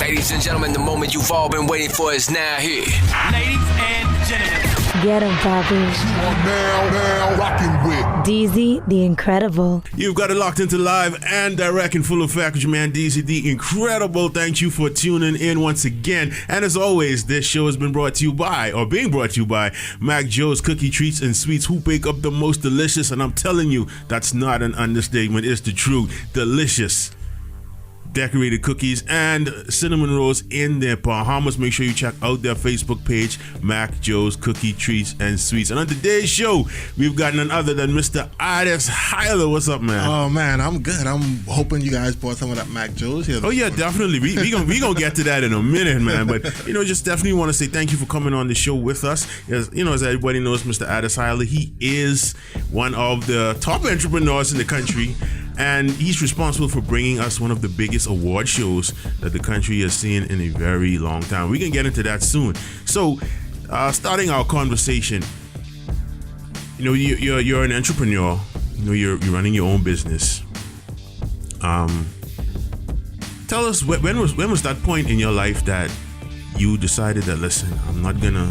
Ladies and gentlemen, the moment you've all been waiting for is now here. Ladies and gentlemen. Get him, Poppy. Now rocking with DZ, the Incredible. You've got it locked into live and direct in full effect with your man DZ, the Incredible. Thank you for tuning in once again. And as always, this show has been brought to you by, or being brought to you by, Mac Joe's Cookie Treats and Sweets, who bake up the most delicious, and I'm telling you, that's not an understatement, it's the truth, delicious decorated cookies and cinnamon rolls in their Bahamas. Make sure you check out their Facebook page, Mac Joe's Cookie Treats and Sweets. And on today's show, we've got none other than Mr. Addis Huyler. What's up, man? Oh man, I'm good. I'm hoping you guys bought some of that Mac Joe's here. Oh yeah, definitely. We gonna get to that in a minute, man. But just definitely want to say thank you for coming on the show with us. As everybody knows, Mr. Addis Huyler, he is one of the top entrepreneurs in the country. And he's responsible for bringing us one of the biggest award shows that the country has seen in a very long time. We can get into that soon. So, starting our conversation, you're an entrepreneur. You're running your own business. Tell us when was that point in your life that you decided that, listen, I'm not gonna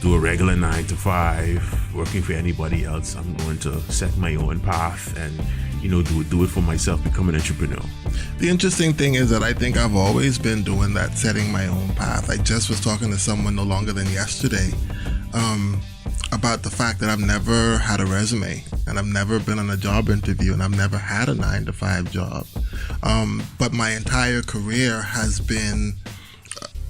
do a regular 9 to 5 working for anybody else. I'm going to set my own path and do it for myself, become an entrepreneur. The interesting thing is that I think I've always been doing that, setting my own path. I just was talking to someone no longer than yesterday about the fact that I've never had a resume and I've never been on a job interview and I've never had a 9 to 5 job. But my entire career has been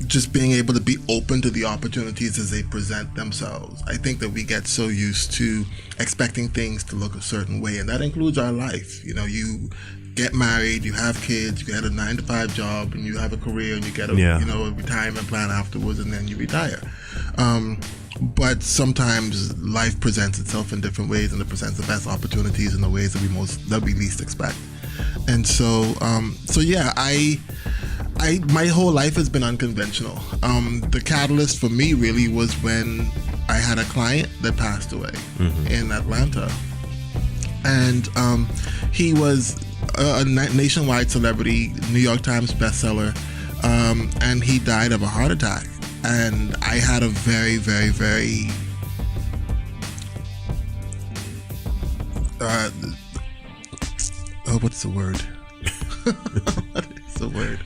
just being able to be open to the opportunities as they present themselves. I think that we get so used to expecting things to look a certain way, and that includes our life. You get married, you have kids, you get a 9 to 5 job, and you have a career, and you get a retirement plan afterwards, and then you retire. But sometimes life presents itself in different ways, and it presents the best opportunities in the ways that we least expect. And so my whole life has been unconventional. The catalyst for me really was when I had a client that passed away in Atlanta. And he was a nationwide celebrity, New York Times bestseller, and he died of a heart attack. And I had a very, very, very what's the word? What is the word?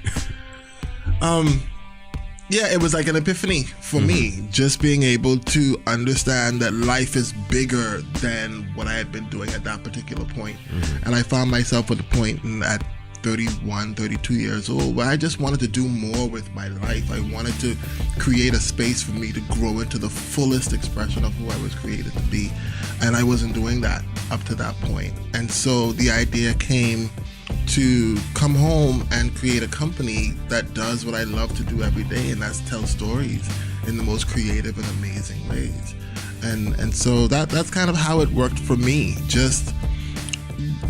It was like an epiphany for me, just being able to understand that life is bigger than what I had been doing at that particular point. And I found myself at the point at 31, 32 years old where I just wanted to do more with my life. I wanted to create a space for me to grow into the fullest expression of who I was created to be. And I wasn't doing that up to that point. And so the idea came to come home and create a company that does what I love to do every day, and that's tell stories in the most creative and amazing ways. And so that's kind of how it worked for me, just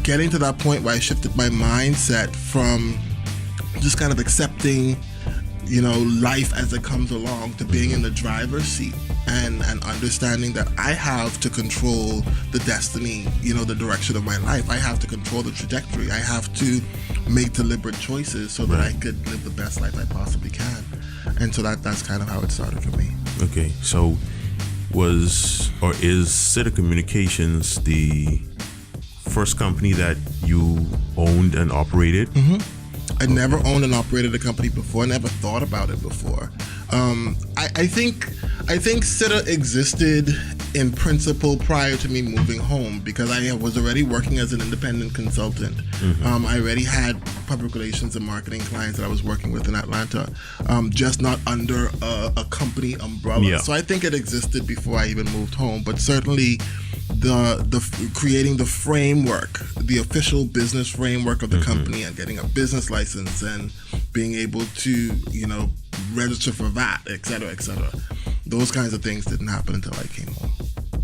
getting to that point where I shifted my mindset from just kind of accepting life as it comes along to being in the driver's seat and understanding that I have to control the destiny, the direction of my life. I have to control the trajectory. I have to make deliberate choices so that I could live the best life I possibly can. And so that's kind of how it started for me. Okay, so is Sidda Communications the first company that you owned and operated? I never owned and operated a company before. I never thought about it before. I think Sidda existed in principle prior to me moving home because I was already working as an independent consultant. I already had public relations and marketing clients that I was working with in Atlanta, just not under a company umbrella. Yeah. So I think it existed before I even moved home, but certainly the creating the framework, the official business framework of the company, and getting a business license and being able to register for VAT, et cetera, those kinds of things didn't happen until I came home.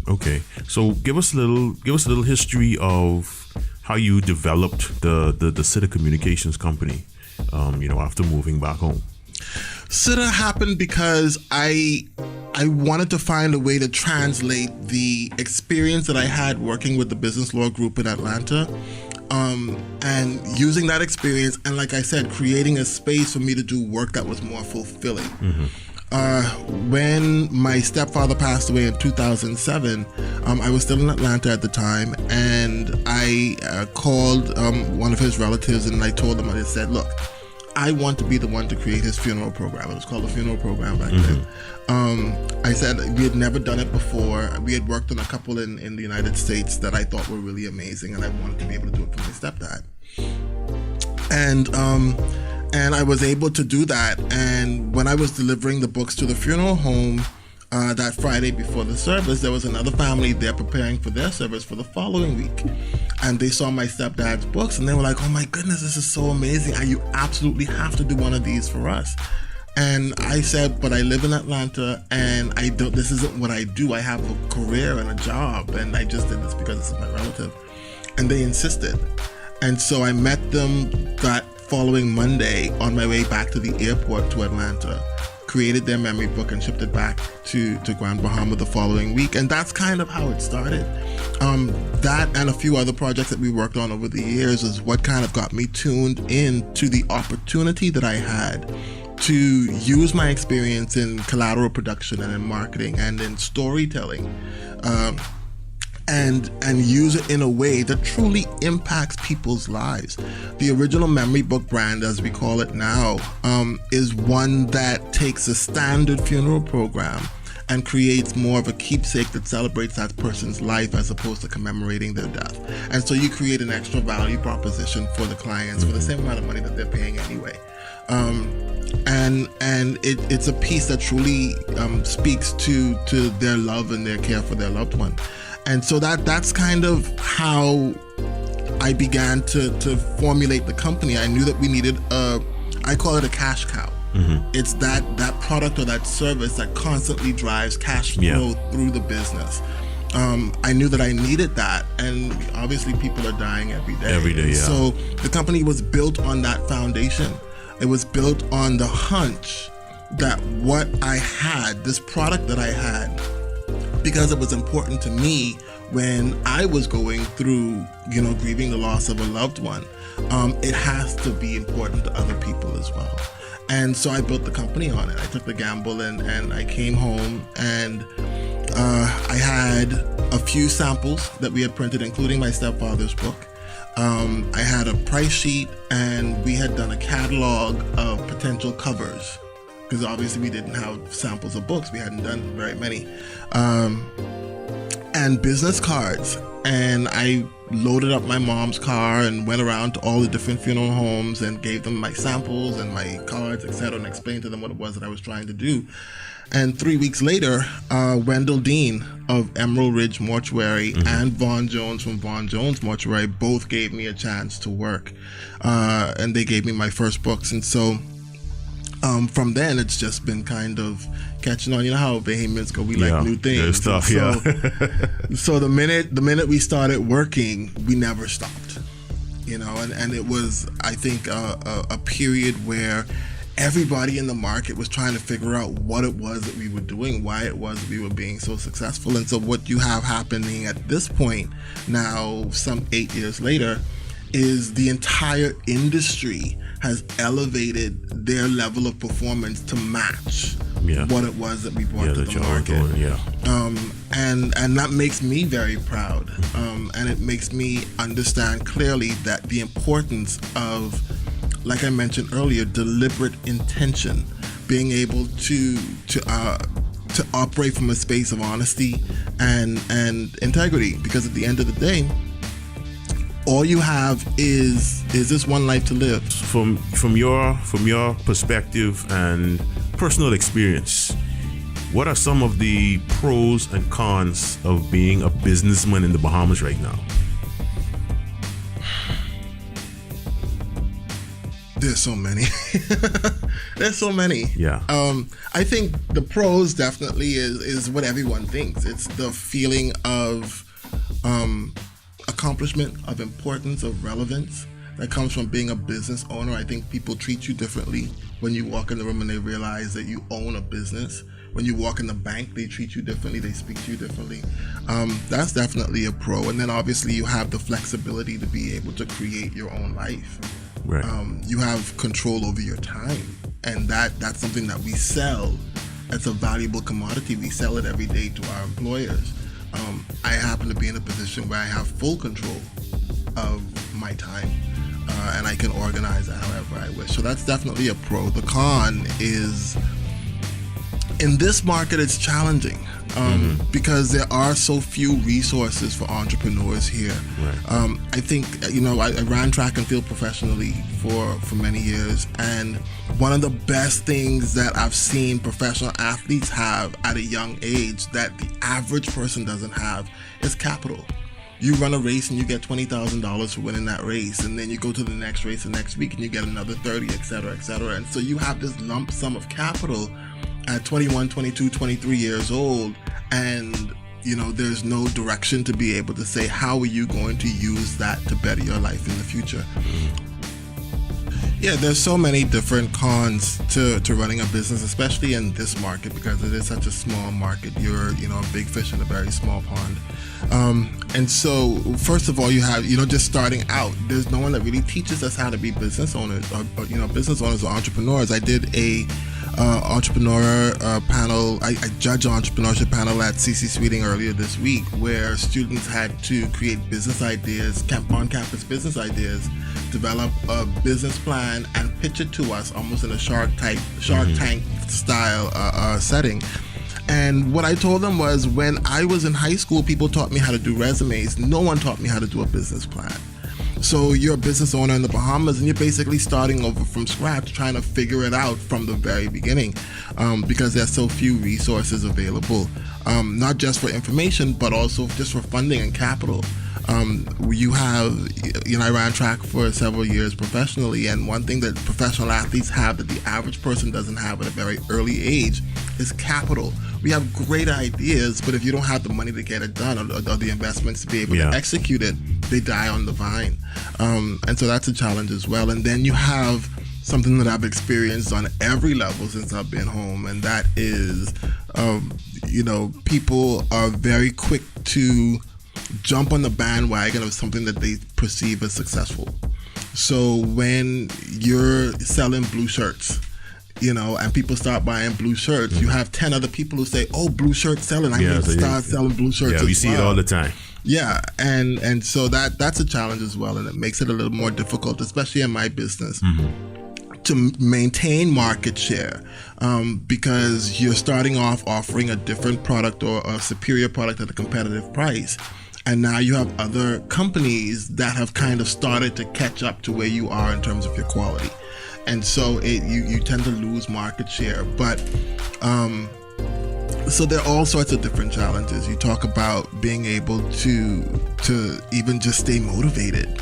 Okay, so give us a little history of how you developed the Sidda Communications company after moving back home. Sidda happened because I wanted to find a way to translate the experience that I had working with the business law group in Atlanta And using that experience, and like I said, creating a space for me to do work that was more fulfilling. When my stepfather passed away in 2007, I was still in Atlanta at the time, and I called one of his relatives, and I told him, I just said, look, I want to be the one to create his funeral program. It was called the funeral program back then. I said we had never done it before. We had worked on a couple in the United States that I thought were really amazing, and I wanted to be able to do it for my stepdad. And I was able to do that. And when I was delivering the books to the funeral home that Friday before the service, there was another family there preparing for their service for the following week. And they saw my stepdad's books, and they were like, oh my goodness, this is so amazing. You absolutely have to do one of these for us. And I said, but I live in Atlanta, and this isn't what I do. I have a career and a job, and I just did this because this is my relative. And they insisted. And so I met them that following Monday on my way back to the airport to Atlanta, created their memory book and shipped it back to Grand Bahama the following week. And that's kind of how it started. That and a few other projects that we worked on over the years is what kind of got me tuned in to the opportunity that I had to use my experience in collateral production and in marketing and in storytelling, and use it in a way that truly impacts people's lives. The original memory book brand, as we call it now, is one that takes a standard funeral program and creates more of a keepsake that celebrates that person's life as opposed to commemorating their death. And so you create an extra value proposition for the clients for the same amount of money that they're paying anyway. And it's a piece that truly speaks to their love and their care for their loved one. And so that's kind of how I began to formulate the company. I knew that we needed I call it a cash cow. It's that product or that service that constantly drives cash flow through the business. I knew that I needed that, and obviously people are dying every day. So the company was built on that foundation. It was built on the hunch that what I had, this product that I had, because it was important to me when I was going through, grieving the loss of a loved one, it has to be important to other people as well. And so I built the company on it. I took the gamble and I came home, and I had a few samples that we had printed, including my stepfather's book. I had a price sheet, and we had done a catalog of potential covers, because obviously we didn't have samples of books. We hadn't done very many. And business cards. And I loaded up my mom's car and went around to all the different funeral homes and gave them my samples and my cards, etc., and explained to them what it was that I was trying to do. And 3 weeks later, Wendell Dean of Emerald Ridge Mortuary and Vaughn Jones from Vaughn Jones Mortuary both gave me a chance to work. And they gave me my first books. And so from then, it's just been kind of catching on. You know how Bahamians go, we like new things. Good stuff, So the minute we started working, we never stopped. And it was, I think, a period where everybody in the market was trying to figure out what it was that we were doing, why it was that we were being so successful. And so what you have happening at this point now, some 8 years later, is the entire industry has elevated their level of performance to match what it was that we brought to the market. And that makes me very proud. And it makes me understand clearly that the importance of, like I mentioned earlier, deliberate intention, being able to operate from a space of honesty and integrity, because at the end of the day, all you have is this one life to live. From your perspective and personal experience, what are some of the pros and cons of being a businessman in the Bahamas right now? There's so many. There's so many. Yeah. I think the pros definitely is what everyone thinks. It's the feeling of accomplishment, of importance, of relevance that comes from being a business owner. I think people treat you differently when you walk in the room and they realize that you own a business. When you walk in the bank, they treat you differently, they speak to you differently. That's definitely a pro. And then obviously you have the flexibility to be able to create your own life. Right. You have control over your time, and that's something that we sell. It's a valuable commodity. We sell it every day to our employers. I happen to be in a position where I have full control of my time, and I can organize that however I wish. So that's definitely a pro. The con is, in this market, it's challenging because there are so few resources for entrepreneurs here. Right. I think, I ran track and field professionally for many years, and one of the best things that I've seen professional athletes have at a young age that the average person doesn't have is capital. You run a race and you get $20,000 for winning that race, and then you go to the next race the next week and you get another 30, et cetera, et cetera. And so you have this lump sum of capital at 21, 22, 23 years old, and there's no direction to be able to say, how are you going to use that to better your life in the future? Yeah, there's so many different cons to running a business, especially in this market, because it is such a small market. You're, a big fish in a very small pond. And so, first of all, you have, just starting out, there's no one that really teaches us how to be business owners, or business owners or entrepreneurs. I did a entrepreneur panel. I judged an entrepreneurship panel at CC Sweeting earlier this week, where students had to create business ideas, on-campus business ideas, develop a business plan, and pitch it to us almost in a Shark Tank style setting. And what I told them was, when I was in high school, people taught me how to do resumes. No one taught me how to do a business plan. So you're a business owner in the Bahamas, and you're basically starting over from scratch, trying to figure it out from the very beginning, because there's so few resources available, not just for information, but also just for funding and capital. You have, I ran track for several years professionally, and one thing that professional athletes have that the average person doesn't have at a very early age is capital. We have great ideas, but if you don't have the money to get it done, or the investments to be able to execute it, they die on the vine. And so that's a challenge as well. And then you have something that I've experienced on every level since I've been home, and that is, people are very quick to jump on the bandwagon of something that they perceive as successful. So when you're selling blue shirts, and people start buying blue shirts, you have 10 other people who say, oh, blue shirt selling, I need to start selling blue shirts as well. Yeah, we see it all the time. Yeah, and so that's a challenge as well, and it makes it a little more difficult, especially in my business, to maintain market share, because you're starting off offering a different product or a superior product at a competitive price. And now you have other companies that have kind of started to catch up to where you are in terms of your quality. And so you tend to lose market share. But so there are all sorts of different challenges. You talk about being able to even just stay motivated,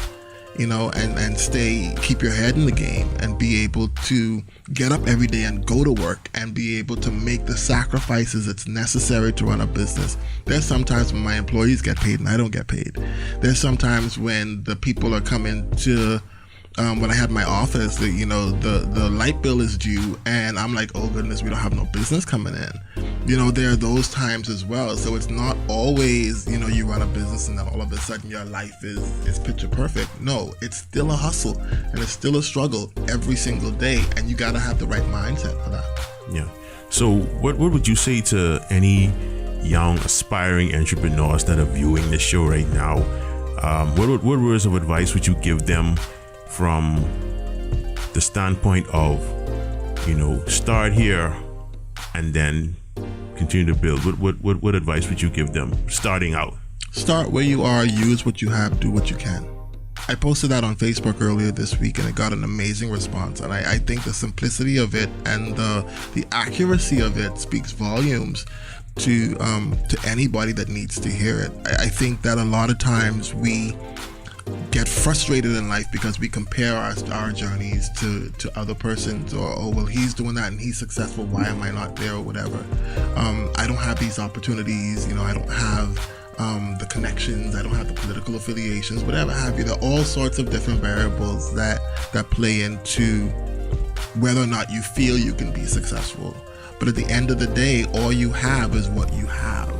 and keep your head in the game, and be able to get up every day and go to work, and be able to make the sacrifices that's necessary to run a business. There's sometimes when my employees get paid and I don't get paid. There's sometimes when the people are coming to, when I had my office, the light bill is due, and I'm like, oh goodness, we don't have no business coming in. There are those times as well. So it's not always, you run a business and then all of a sudden your life is picture perfect. No, it's still a hustle, and it's still a struggle every single day, and you got to have the right mindset for that. Yeah. So what would you say to any young aspiring entrepreneurs that are viewing this show right now? What words of advice would you give them from the standpoint of, start here and then continue to build? What advice would you give them starting out? Start where you are, use what you have, do what you can. I posted that on Facebook earlier this week, and it got an amazing response. And I think the simplicity of it and the accuracy of it speaks volumes to anybody that needs to hear it. I think that a lot of times we get frustrated in life because we compare our journeys to other persons, or, oh, well, he's doing that and he's successful, why am I not there, or whatever. I don't have these opportunities, I don't have the connections, I don't have the political affiliations, whatever have you. There are all sorts of different variables that play into whether or not you feel you can be successful. But at the end of the day, all you have is what you have,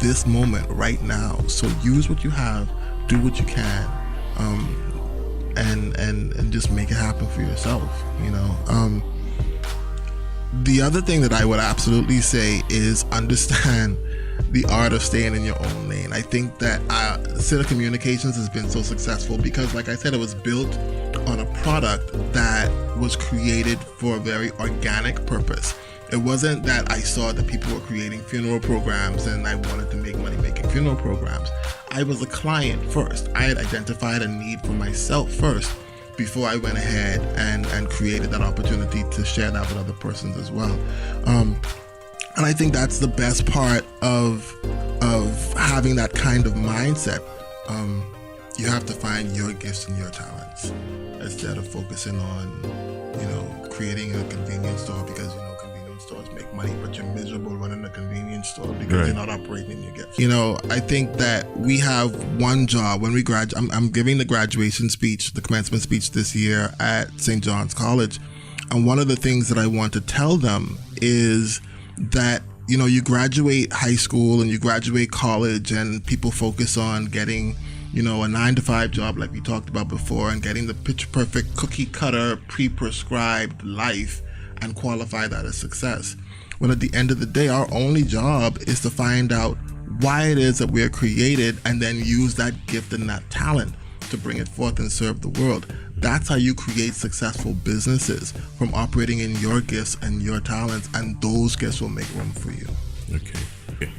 this moment right now. So use what you have, do what you can, and just make it happen for yourself, you know. The other thing that I would absolutely say is understand the art of staying in your own lane. I think that Sidda Communications has been so successful because, like I said, it was built on a product that was created for a very organic purpose. It wasn't that I saw that people were creating funeral programs and I wanted to make money making funeral programs. I was a client first. I had identified a need for myself first before I went ahead and created that opportunity to share that with other persons as well. And I think that's the best part of having that kind of mindset. You have to find your gifts and your talents instead of focusing on, you know, creating a convenience store because, you know, convenience stores make money, but you're miserable running a convenience store because you're not operating in your gifts. You know, I think that we have one job when we graduate. I'm giving the graduation speech, the commencement speech this year at St. John's College. And one of the things that I want to tell them is that, you know, you graduate high school and you graduate college and people focus on getting, you know, a 9-to-5 job like we talked about before and getting the picture perfect cookie cutter pre-prescribed life and qualify that as success. When at the end of the day, our only job is to find out why it is that we are created and then use that gift and that talent to bring it forth and serve the world. That's how you create successful businesses, from operating in your gifts and your talents, and those gifts will make room for you. Okay.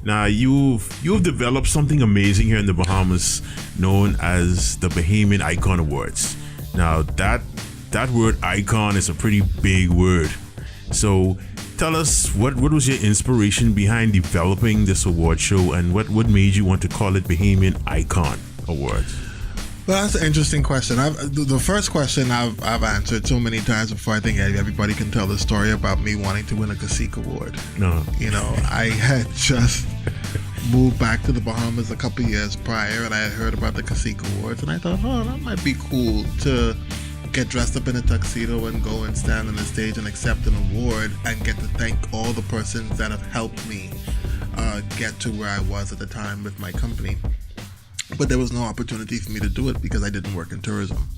Now you've developed something amazing here in the Bahamas, known as the Bahamian Icon Awards. Now that word icon is a pretty big word. So tell us what was your inspiration behind developing this award show, and what made you want to call it Bahamian Icon Awards? Well, that's an interesting question. The first question I've answered so many times before. I think everybody can tell the story about me wanting to win a Cacique Award. No. You know, I had just moved back to the Bahamas a couple years prior, and I had heard about the Cacique Awards, and I thought, oh, that might be cool to get dressed up in a tuxedo and go and stand on the stage and accept an award and get to thank all the persons that have helped me get to where I was at the time with my company. But there was no opportunity for me to do it because I didn't work in tourism.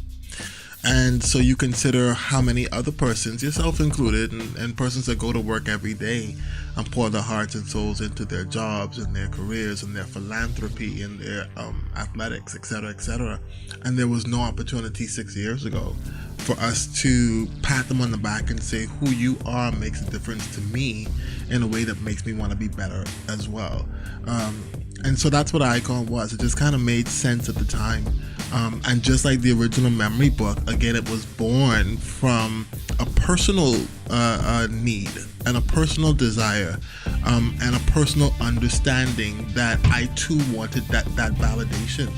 And so you consider how many other persons, yourself included, and persons that go to work every day and pour their hearts and souls into their jobs and their careers and their philanthropy and their athletics, etc. And there was no opportunity 6 years ago for us to pat them on the back and say, who you are makes a difference to me in a way that makes me want to be better as well. And so that's what Icon was. It just kind of made sense at the time. And just like the original memory book, again, it was born from a personal need and a personal desire and a personal understanding that I too wanted that validation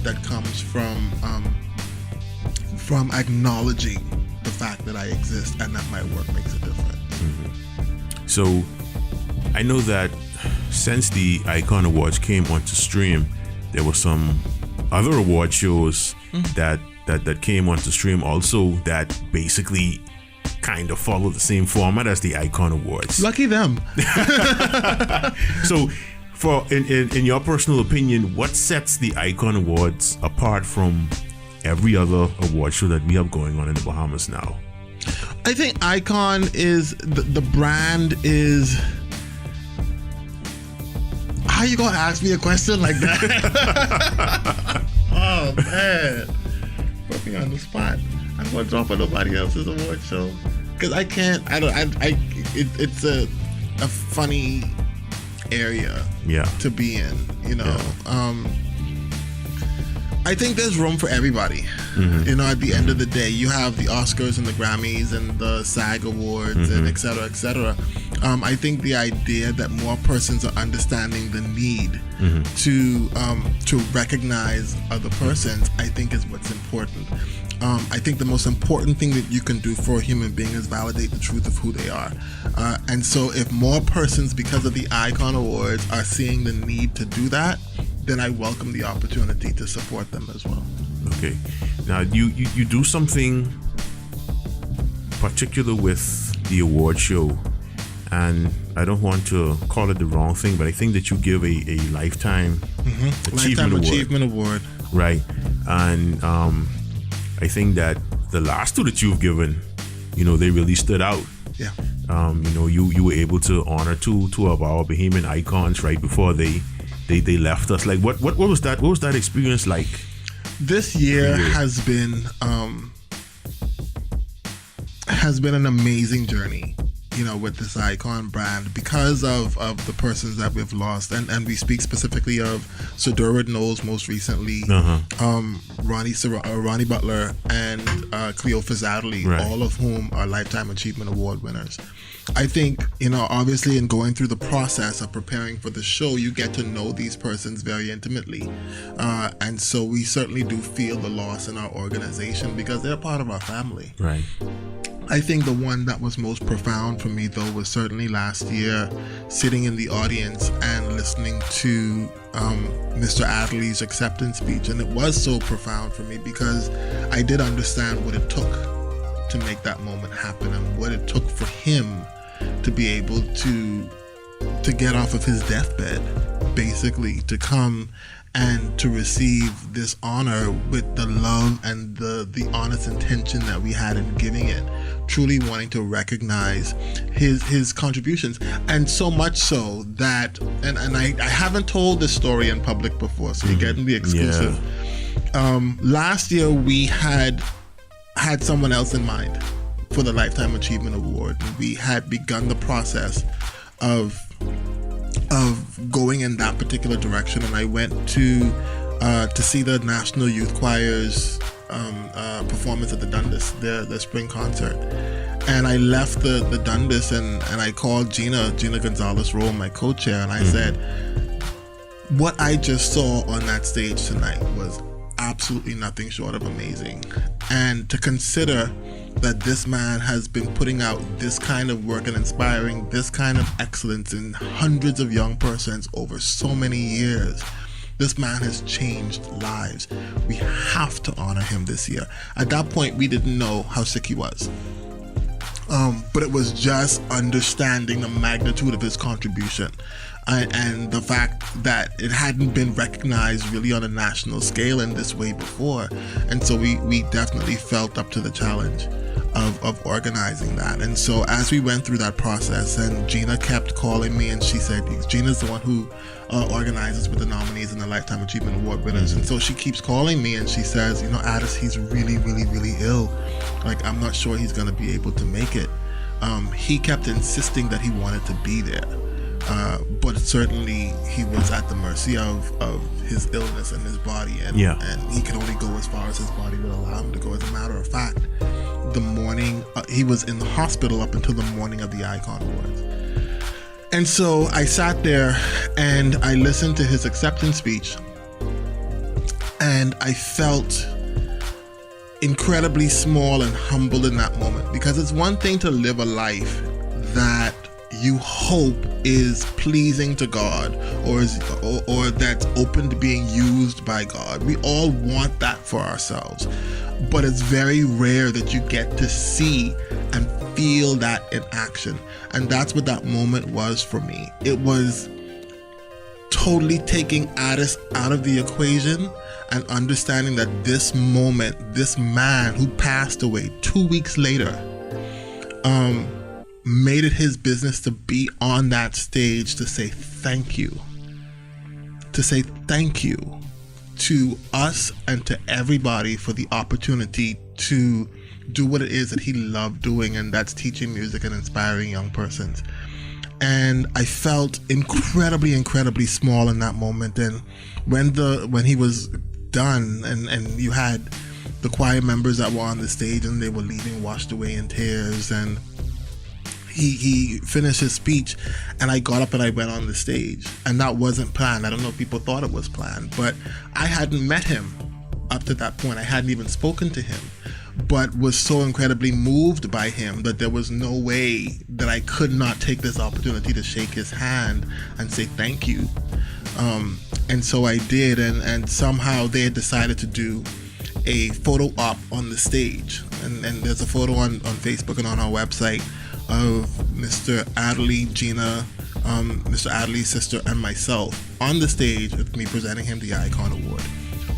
that comes from acknowledging the fact that I exist and that my work makes a difference. Mm-hmm. So I know that since the Icon Awards came onto stream, there were some other award shows that came onto stream also that basically kind of follow the same format as the Icon Awards. Lucky them. So, in your personal opinion, what sets the Icon Awards apart from every other award show that we have going on in the Bahamas now? I think Icon is the brand is. How you gonna ask me a question like that? Oh man, put me on the spot. I'm gonna drop on nobody else's award show because I can't. It's a funny area to be in. You know. Yeah. I think there's room for everybody. Mm-hmm. You know, at the end of the day, you have the Oscars and the Grammys and the SAG Awards and et cetera. I think the idea that more persons are understanding the need to recognize other persons, I think is what's important. I think the most important thing that you can do for a human being is validate the truth of who they are. And so if more persons, because of the Icon Awards, are seeing the need to do that, then I welcome the opportunity to support them as well. Okay. Now, you do something particular with the award show, and I don't want to call it the wrong thing, but I think that you give a lifetime achievement award. Right. And I think that the last two that you've given, they really stood out. Yeah. You were able to honor two of our Bahamian icons right before they left us. Like what was that? What was that experience like? This year has been an amazing journey, with this icon brand because of the persons that we've lost, and we speak specifically of Sir Durward Knowles most recently, Ronnie Butler, and Cleophas Adderley, right. all of whom are Lifetime Achievement Award winners. I think, obviously in going through the process of preparing for the show, you get to know these persons very intimately. And so we certainly do feel the loss in our organization because they're part of our family. Right. I think the one that was most profound for me, though, was certainly last year, sitting in the audience and listening to Mr. Adderley's acceptance speech. And it was so profound for me because I did understand what it took to make that moment happen and what it took for him to be able to get off of his deathbed, basically, to come and to receive this honor with the love and the honest intention that we had in giving it, truly wanting to recognize his contributions. And so much so that, and I haven't told this story in public before, so you're getting the exclusive. Yeah. Last year we had someone else in mind for the Lifetime Achievement Award. We had begun the process of going in that particular direction, and I went to see the National Youth Choir's performance at the Dundas, their spring concert. And I left the Dundas and I called Gina Gonzalez-Rowe, my co-chair, and I said, what I just saw on that stage tonight was absolutely nothing short of amazing. And to consider that this man has been putting out this kind of work and inspiring this kind of excellence in hundreds of young persons over so many years. This man has changed lives. We have to honor him this year. At that point, we didn't know how sick he was. But it was just understanding the magnitude of his contribution and the fact that it hadn't been recognized really on a national scale in this way before. And so we definitely felt up to the challenge of organizing that. And so as we went through that process, and Gina kept calling me, and she said, Gina's the one who organizes with the nominees and the Lifetime Achievement Award winners. And so she keeps calling me and she says, Addis, he's really, really, really ill. Like, I'm not sure he's going to be able to make it. He kept insisting that he wanted to be there. But certainly he was at the mercy of his illness and his body, and he could only go as far as his body would allow him to go. As a matter of fact, the morning he was in the hospital up until the morning of the Icon Awards. And so I sat there and I listened to his acceptance speech, and I felt incredibly small and humbled in that moment, because it's one thing to live a life that you hope is pleasing to God, or that's open to being used by God. We all want that for ourselves, but it's very rare that you get to see and feel that in action. And that's what that moment was for me. It was totally taking Addis out of the equation and understanding that this moment, this man who passed away 2 weeks later, made it his business to be on that stage to say thank you. To say thank you to us and to everybody for the opportunity to do what it is that he loved doing, and that's teaching music and inspiring young persons. And I felt incredibly, incredibly small in that moment. And when he was done, and you had the choir members that were on the stage and they were leaving washed away in tears, and he finished his speech, and I got up and I went on the stage. And that wasn't planned. I don't know if people thought it was planned, but I hadn't met him up to that point. I hadn't even spoken to him, but was so incredibly moved by him that there was no way that I could not take this opportunity to shake his hand and say thank you. And so I did, and somehow they had decided to do a photo op on the stage. And there's a photo on Facebook and on our website of Mr. Adley, Gina, Mr. Adley's sister, and myself on the stage with me presenting him the Icon Award.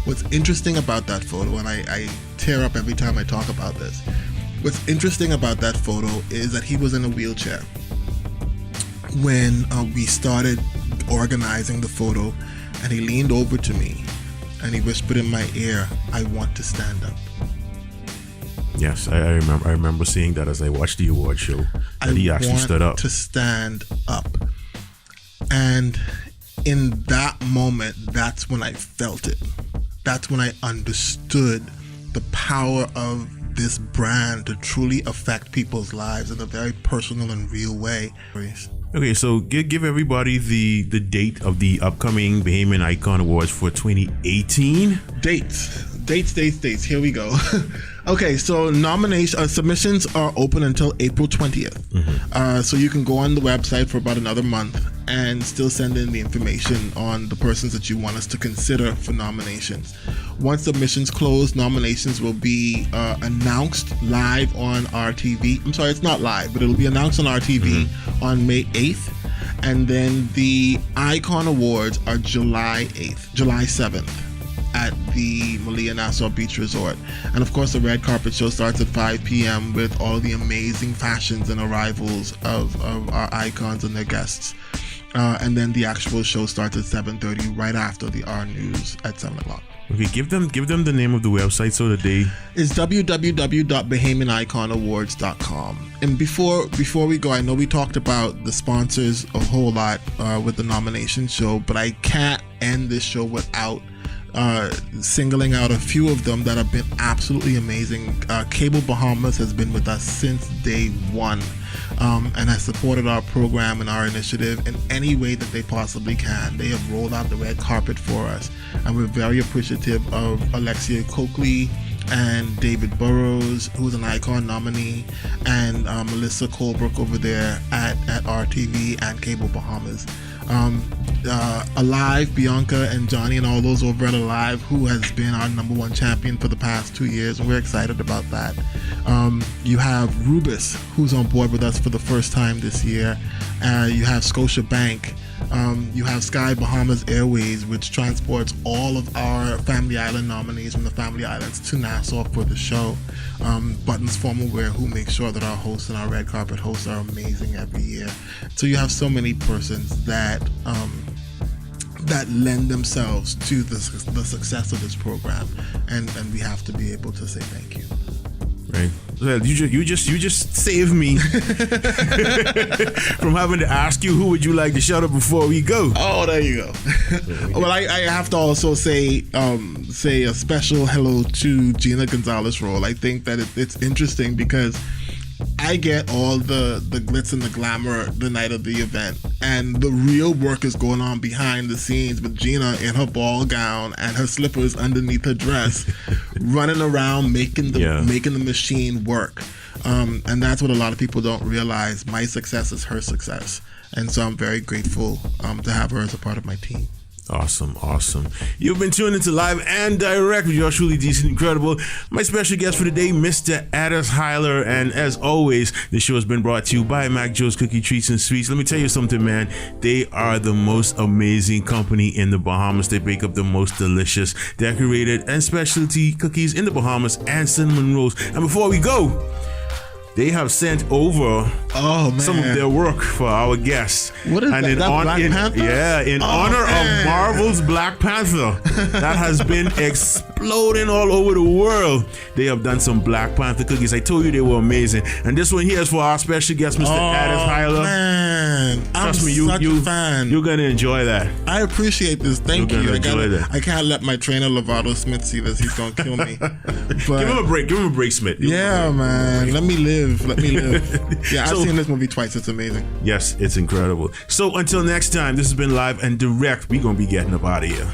What's interesting about that photo, and I tear up every time I talk about this, what's interesting about that photo is that he was in a wheelchair when we started organizing the photo, and he leaned over to me and he whispered in my ear, "I want to stand up." Yes, I remember seeing that as I watched the award show. That he actually stood up. To stand up. And in that moment, that's when I felt it. That's when I understood the power of this brand to truly affect people's lives in a very personal and real way. Okay, so give everybody the date of the upcoming Bahamian Icon Awards for 2018. Dates. Here we go. Okay, so submissions are open until April 20th. So you can go on the website for about another month and still send in the information on the persons that you want us to consider for nominations. Once submissions close, nominations will be announced live on RTV. I'm sorry, it's not live, but it'll be announced on RTV on May 8th. And then the Icon Awards are July 7th. At the Malia Nassau Beach Resort. And of course, the red carpet show starts at 5 p.m. with all the amazing fashions and arrivals of our icons and their guests. And then the actual show starts at 7:30 right after the R News at 7 o'clock. Okay, give them the name of the website so that they... It's www.BahamianIconAwards.com. And before we go, I know we talked about the sponsors a whole lot with the nomination show, but I can't end this show without singling out a few of them that have been absolutely amazing. Cable Bahamas has been with us since day one and has supported our program and our initiative in any way that they possibly can. They have rolled out the red carpet for us, and we're very appreciative of Alexia Coakley and David Burrows, who's an Icon nominee, and Melissa Colebrook over there at RTV and Cable Bahamas. Alive, Bianca and Johnny and all those over at Alive, who has been our #1 champion for the past 2 years, and we're excited about that. You have Rubis, who's on board with us for the first time this year. You have Scotia Bank. You have Sky Bahamas Airways, which transports all of our Family Island nominees from the Family Islands to Nassau for the show. Buttons Formal Wear, who makes sure that our hosts and our red carpet hosts are amazing every year. So you have so many persons that lend themselves to the success of this program, and we have to be able to say thank you. Right. Well, you just saved me from having to ask you who would you like to shout out before we go. Oh, there you go. Well, I have to also say a special hello to Gina Gonzalez-Roll. I think that it's interesting because I get all the glitz and the glamour the night of the event, and the real work is going on behind the scenes with Gina in her ball gown and her slippers underneath her dress, running around making the machine work. And that's what a lot of people don't realize. My success is her success, and so I'm very grateful to have her as a part of my team. Awesome. You've been tuned into Live and Direct with yours truly, Decent Incredible. My special guest for today, Mr. Addis Huyler. And as always, the show has been brought to you by Mac Joe's Cookie Treats and Sweets. Let me tell you something, man. They are the most amazing company in the Bahamas. They bake up the most delicious, decorated, and specialty cookies in the Bahamas and cinnamon rolls. And before we go, they have sent over some of their work for our guests. What is that? Black Panther? Yeah, in honor of Marvel's Black Panther that has been exploding all over the world. They have done some Black Panther cookies. I told you they were amazing. And this one here is for our special guest, Mr. Addis Huyler. Man, Trust me, such a fan. You're gonna enjoy that. I appreciate this. Thank you. I can't let my trainer Lovato Smith see this. He's gonna kill me. But, give him a break. Give him a break, Smith. Man. Let me live. Yeah, I've seen this movie twice. It's amazing. Yes, it's incredible. So until next time, this has been Live and Direct. We're going to be getting up out of here.